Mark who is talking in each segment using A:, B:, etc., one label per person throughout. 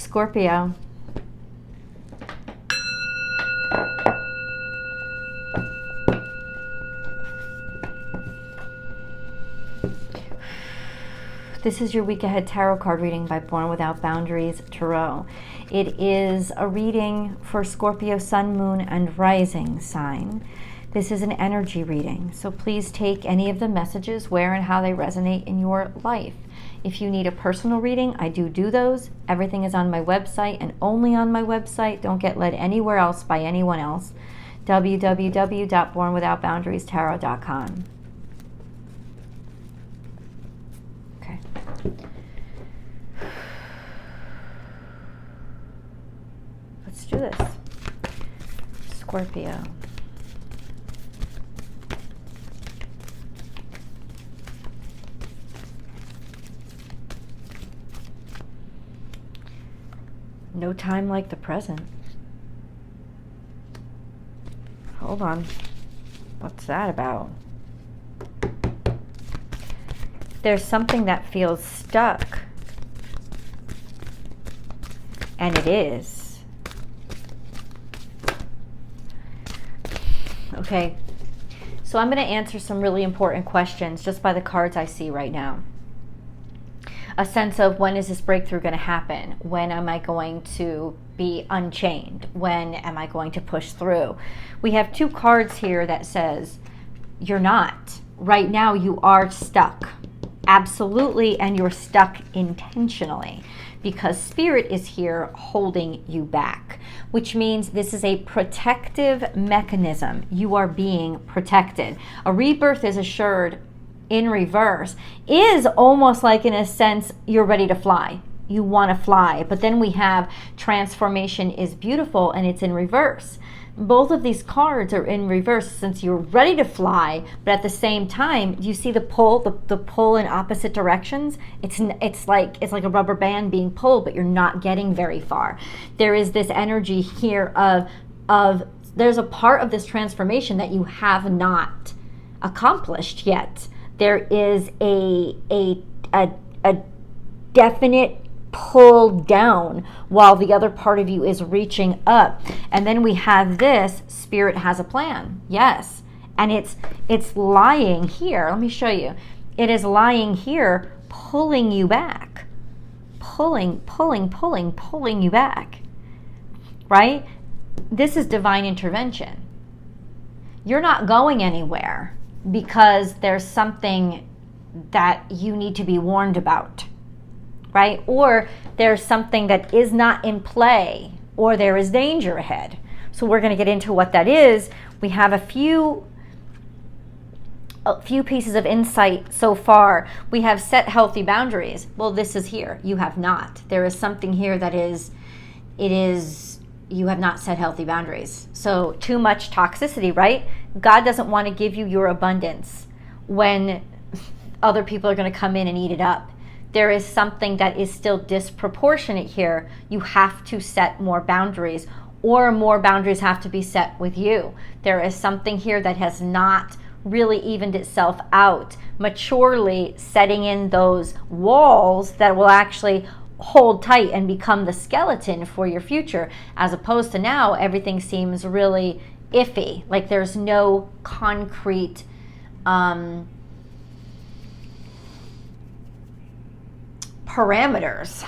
A: Scorpio. This is your week ahead tarot card reading by Born Without Boundaries Tarot. It is a reading for Scorpio Sun, Moon, and Rising sign. This is an energy reading, so please take any of the messages where and how they resonate in your life. If you need a personal reading, I do those. Everything is on my website and only on my website. Don't get led anywhere else by anyone else. www.bornwithoutboundariestarot.com. Okay. Let's do this. Scorpio. No time like the present. Hold on. What's that about? There's something that feels stuck. And it is. Okay. So I'm going to answer some really important questions just by the cards I see right now. A sense of, when is this breakthrough going to happen? When am I going to be unchained? When am I going to push through? We have two cards here that says, you're not. Right now you are stuck. Absolutely, and you're stuck intentionally because Spirit is here holding you back, which means this is a protective mechanism. You are being protected. A rebirth is assured in reverse is almost like, in a sense, you're ready to fly. You want to fly. But then we have transformation is beautiful, and it's in reverse. Both of these cards are in reverse since you're ready to fly, but at the same time, you see the pull, the pull in opposite directions. It's like a rubber band being pulled, but you're not getting very far. There is this energy here of there's a part of this transformation that you have not accomplished yet. There is a definite pull down while the other part of you is reaching up. And then we have this, Spirit has a plan. Yes. And it's lying here. Let me show you. It is lying here, pulling you back. Pulling you back. Right? This is divine intervention. You're not going anywhere because there's something that you need to be warned about, right? Or there's something that is not in play, or there is danger ahead. So we're going to get into what that is. We have a few pieces of insight so far. We have set healthy boundaries. Well, this is here. You have not. There is something here that you have not set healthy boundaries. So too much toxicity, right? God doesn't want to give you your abundance when other people are going to come in and eat it up. There is something that is still disproportionate here. You have to set more boundaries, or more boundaries have to be set with you. There is something here that has not really evened itself out, maturely setting in those walls that will actually hold tight and become the skeleton for your future, as opposed to now everything seems really iffy, like there's no concrete parameters.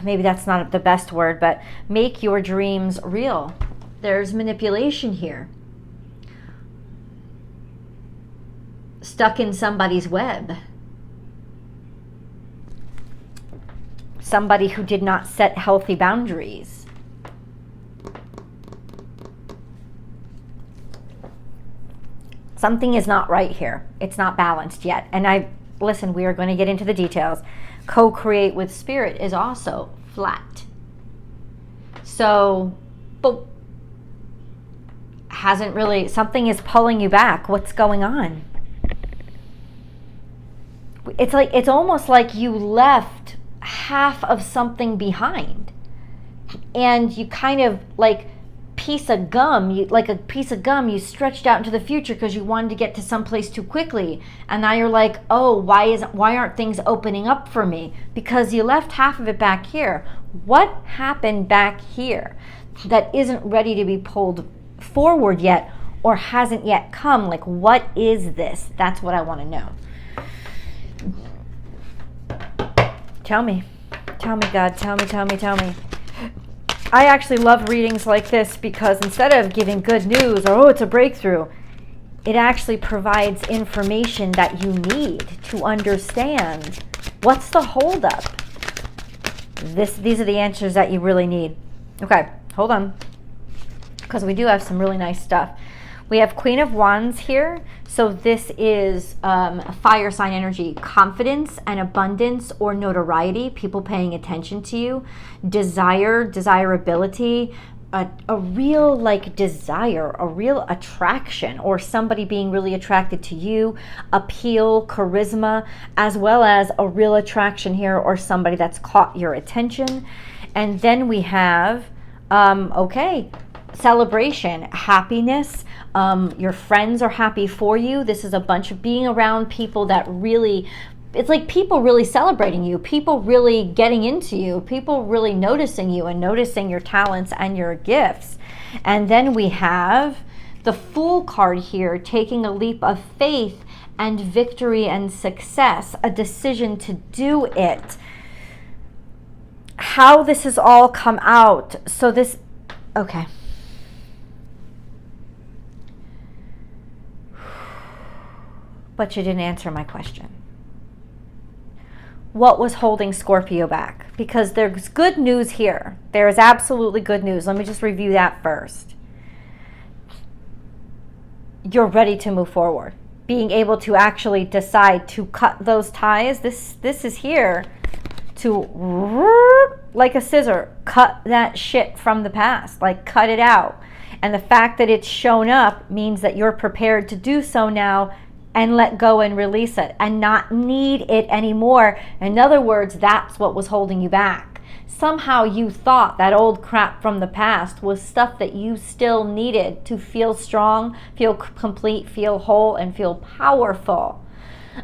A: Maybe that's not the best word, but make your dreams real. There's manipulation here. Stuck in somebody's web. Somebody who did not set healthy boundaries. Something is not right here. It's not balanced yet. And listen, we are going to get into the details. Co-create with Spirit is also flat. So, but hasn't really, something is pulling you back. What's going on? It's almost like you left half of something behind. And you kind of like piece of gum, you stretched out into the future because you wanted to get to someplace too quickly. And now you're like, oh, why aren't things opening up for me? Because you left half of it back here. What happened back here that isn't ready to be pulled forward yet or hasn't yet come? Like, what is this? That's what I want to know. Tell me, God, tell me. I actually love readings like this because instead of giving good news or, oh, it's a breakthrough, it actually provides information that you need to understand what's the holdup. These are the answers that you really need. Okay, hold on, because we do have some really nice stuff. We have Queen of Wands here. So this is fire sign energy, confidence and abundance or notoriety, people paying attention to you, desirability, a real desire, a real attraction, or somebody being really attracted to you, appeal, charisma, as well as a real attraction here or somebody that's caught your attention. And then we have, celebration, happiness. Your friends are happy for you. This is a bunch of being around people that really, it's like people really celebrating you, people really getting into you, people really noticing you and noticing your talents and your gifts. And then we have the Fool card here, taking a leap of faith and victory and success, a decision to do it. How this has all come out. So this, okay. But you didn't answer my question. What was holding Scorpio back? Because there's good news here. There is absolutely good news. Let me just review that first. You're ready to move forward. Being able to actually decide to cut those ties. This is here to, like a scissor, cut that shit from the past. Like, cut it out. And the fact that it's shown up means that you're prepared to do so now and let go and release it and not need it anymore. In other words, that's what was holding you back. Somehow you thought that old crap from the past was stuff that you still needed to feel strong, feel complete, feel whole, and feel powerful.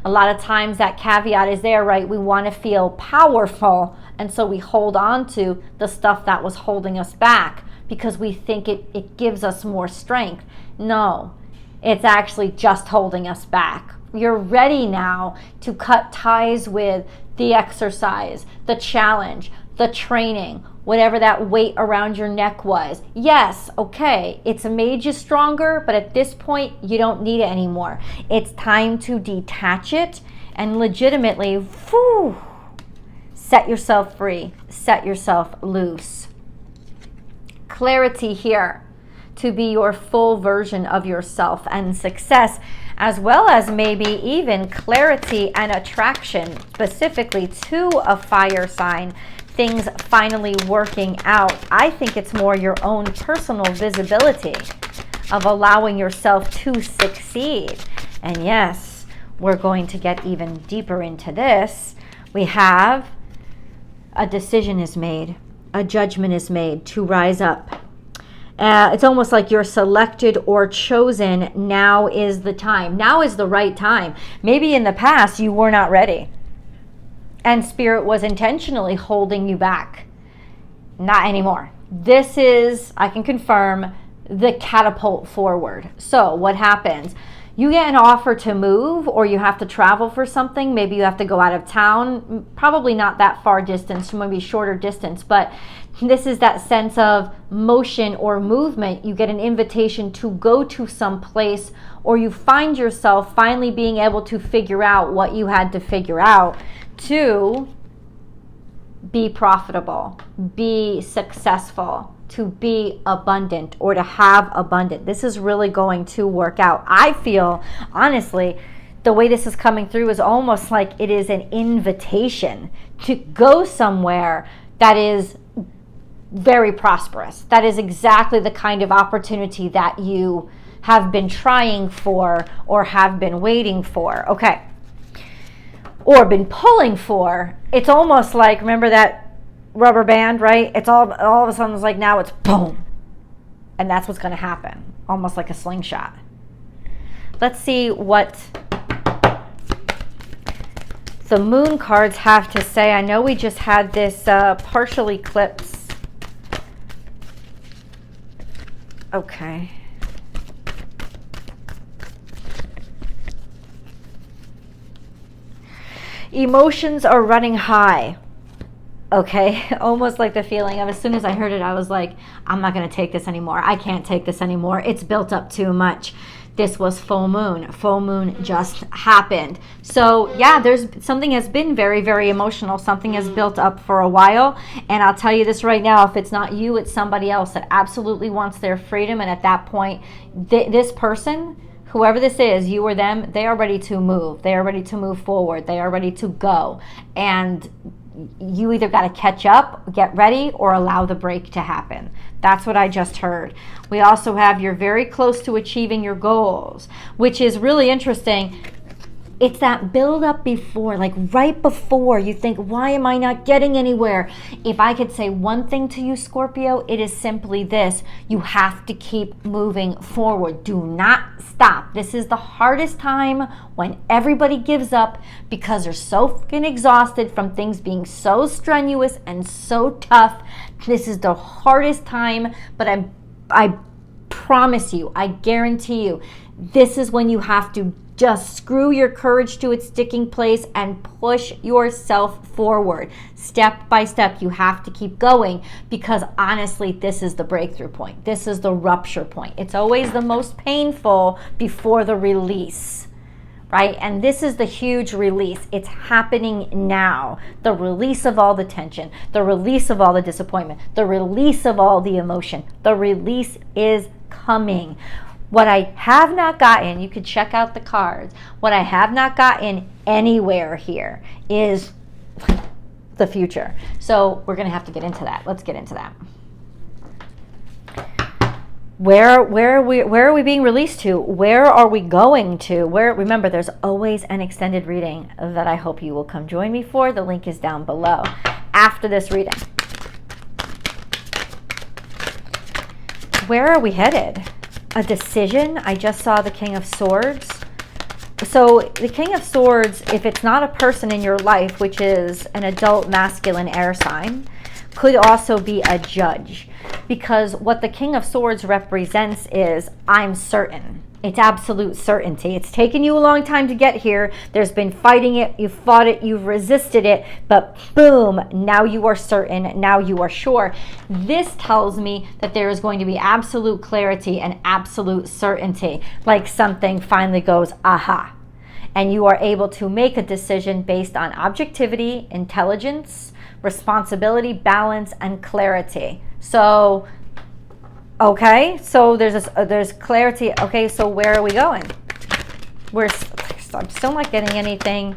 A: A lot of times that caveat is there, right? We want to feel powerful, and so we hold on to the stuff that was holding us back because we think it gives us more strength. No. It's actually just holding us back. You're ready now to cut ties with the exercise, the challenge, the training, whatever that weight around your neck was. Yes, okay, it's made you stronger, but at this point, you don't need it anymore. It's time to detach it and legitimately, set yourself free, set yourself loose. Clarity here. To be your full version of yourself and success, as well as maybe even clarity and attraction specifically to a fire sign, things finally working out. I think it's more your own personal visibility of allowing yourself to succeed. And yes, we're going to get even deeper into this. We have a decision is made, a judgment is made to rise up. It's almost like you're selected or chosen. Now is the time. Now is the right time. Maybe in the past you were not ready and Spirit was intentionally holding you back. Not anymore. This is, I can confirm, the catapult forward. So what happens? You get an offer to move, or you have to travel for something. Maybe you have to go out of town. Probably not that far distance, maybe shorter distance, but this is that sense of motion or movement. You get an invitation to go to some place, or you find yourself finally being able to figure out what you had to figure out to be profitable, be successful, to be abundant, or to have abundant. This is really going to work out. I feel, honestly, the way this is coming through is almost like it is an invitation to go somewhere that is very prosperous. That is exactly the kind of opportunity that you have been trying for or have been waiting for. Okay. Or been pulling for. It's almost like, remember that rubber band, right? It's all of a sudden it's like now it's boom. And that's what's going to happen, almost like a slingshot. Let's see what the moon cards have to say. I know we just had this partial eclipse. Okay. Emotions are running high. Okay, almost like the feeling of, as soon as I heard it, I was like, I'm not going to take this anymore. I can't take this anymore. It's built up too much. This was full moon. Full moon just happened. So yeah, there's something has been very, very emotional. Something has built up for a while. And I'll tell you this right now, if it's not you, it's somebody else that absolutely wants their freedom. And at that point, this person, whoever this is, you or them, they are ready to move. They are ready to move forward. They are ready to go. And you either got to catch up, get ready, or allow the break to happen. That's what I just heard. We also have you're very close to achieving your goals, which is really interesting. It's that build up before, like right before you think, why am I not getting anywhere? If I could say one thing to you, Scorpio, it is simply this. You have to keep moving forward. Do not stop. This is the hardest time when everybody gives up because they're so fucking exhausted from things being so strenuous and so tough. This is the hardest time, but I promise you, I guarantee you, this is when you have to just screw your courage to its sticking place and push yourself forward. Step by step, you have to keep going because honestly, this is the breakthrough point. This is the rupture point. It's always the most painful before the release, right? And this is the huge release. It's happening now. The release of all the tension, the release of all the disappointment, the release of all the emotion. The release is coming. What I have not gotten, you could check out the cards. What I have not gotten anywhere here is the future. So we're going to have to get into that. Let's get into that. Where are we being released to? Where are we going to? Remember, there's always an extended reading that I hope you will come join me for. The link is down below after this reading. Where are we headed? A decision. I just saw the King of Swords. So the King of Swords, if it's not a person in your life, which is an adult masculine air sign, could also be a judge. Because what the King of Swords represents is, I'm certain. It's absolute certainty. It's taken you a long time to get here. There's been fighting it. You've fought it. You've resisted it. But boom, now you are certain. Now you are sure. This tells me that there is going to be absolute clarity and absolute certainty. Like something finally goes, aha. And you are able to make a decision based on objectivity, intelligence, responsibility, balance, and clarity. So okay, so there's clarity. Okay, so where are we going? I'm still not getting anything.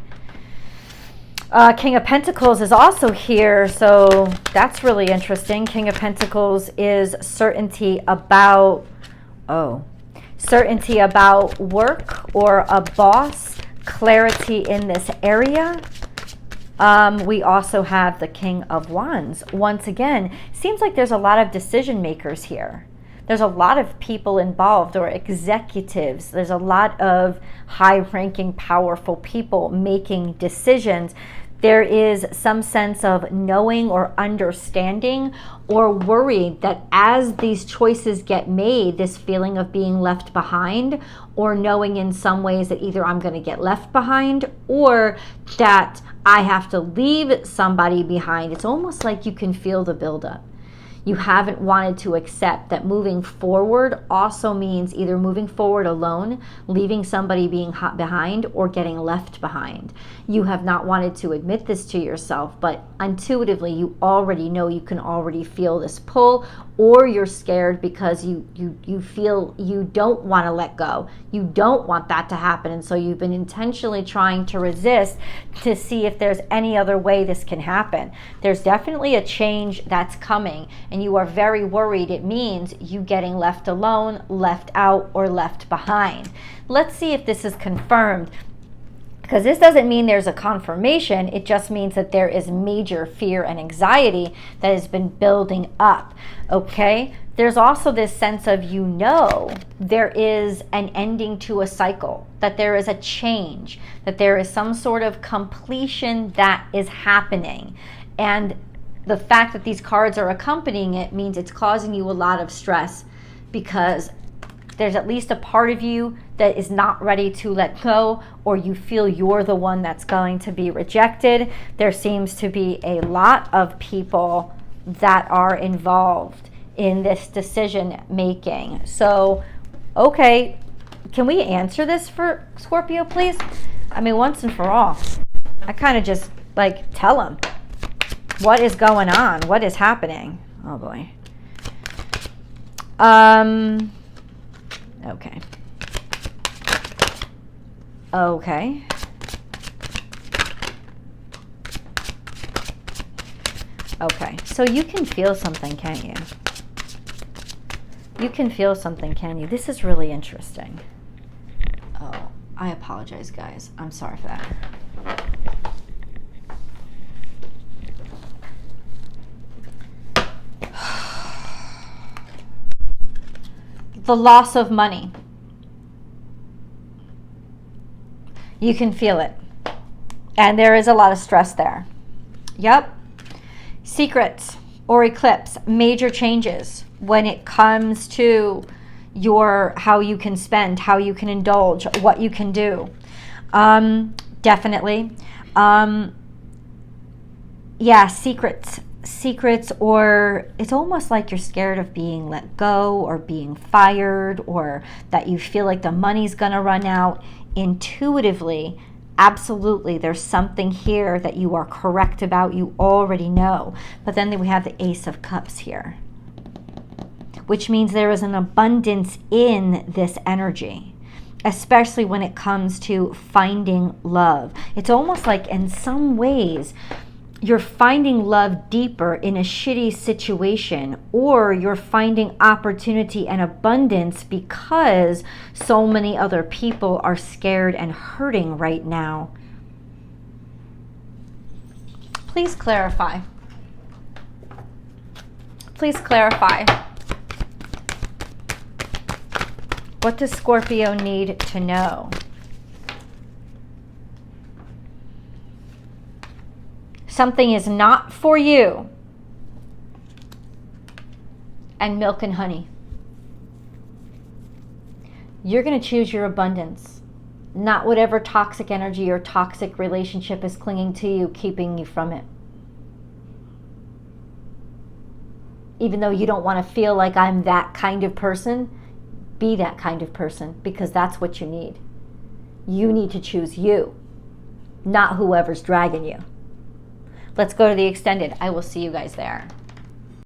A: King of Pentacles is also here, so that's really interesting. King of Pentacles is certainty about, certainty about work or a boss, clarity in this area. We also have the King of Wands. Once again, seems like there's a lot of decision makers here. There's a lot of people involved, or executives. There's a lot of high-ranking, powerful people making decisions. There is some sense of knowing or understanding or worried that as these choices get made, this feeling of being left behind, or knowing in some ways that either I'm going to get left behind or that I have to leave somebody behind. It's almost like you can feel the buildup. You haven't wanted to accept that moving forward also means either moving forward alone, leaving somebody being behind, or getting left behind. You have not wanted to admit this to yourself, but intuitively you already know, you can already feel this pull, or you're scared because you feel you don't want to let go. You don't want that to happen, and so you've been intentionally trying to resist to see if there's any other way this can happen. There's definitely a change that's coming, and you are very worried. It means you getting left alone, left out, or left behind. Let's see if this is confirmed. Because this doesn't mean there's a confirmation. It just means that there is major fear and anxiety that has been building up. Okay? There's also this sense of, there is an ending to a cycle, that there is a change, that there is some sort of completion that is happening. And the fact that these cards are accompanying it means it's causing you a lot of stress, because there's at least a part of you that is not ready to let go, or you feel you're the one that's going to be rejected. There seems to be a lot of people that are involved in this decision making. So, okay, can we answer this for Scorpio, please? I mean, once and for all. I kind of just tell them what is going on, what is happening. Oh boy. Okay. Okay, so you can feel something, can't you? You can feel something, can you? This is really interesting. Oh, I apologize, guys. I'm sorry for that. The loss of money. You can feel it. And there is a lot of stress there. Yep. Secrets or eclipse, major changes when it comes to how you can spend, how you can indulge, what you can do. Definitely. Yeah, secrets, or it's almost like you're scared of being let go or being fired, or that you feel like the money's gonna run out. Intuitively, absolutely, there's something here that you are correct about, you already know. But then we have the Ace of Cups here, which means there is an abundance in this energy, especially when it comes to finding love. It's almost like in some ways you're finding love deeper in a shitty situation, or you're finding opportunity and abundance because so many other people are scared and hurting right now. Please clarify. Please clarify. What does Scorpio need to know? Something is not for you. And milk and honey. You're going to choose your abundance, not whatever toxic energy or toxic relationship is clinging to you, keeping you from it. Even though you don't want to feel like I'm that kind of person, be that kind of person, because that's what you need. You need to choose you, not whoever's dragging you. Let's go to the extended. I will see you guys there.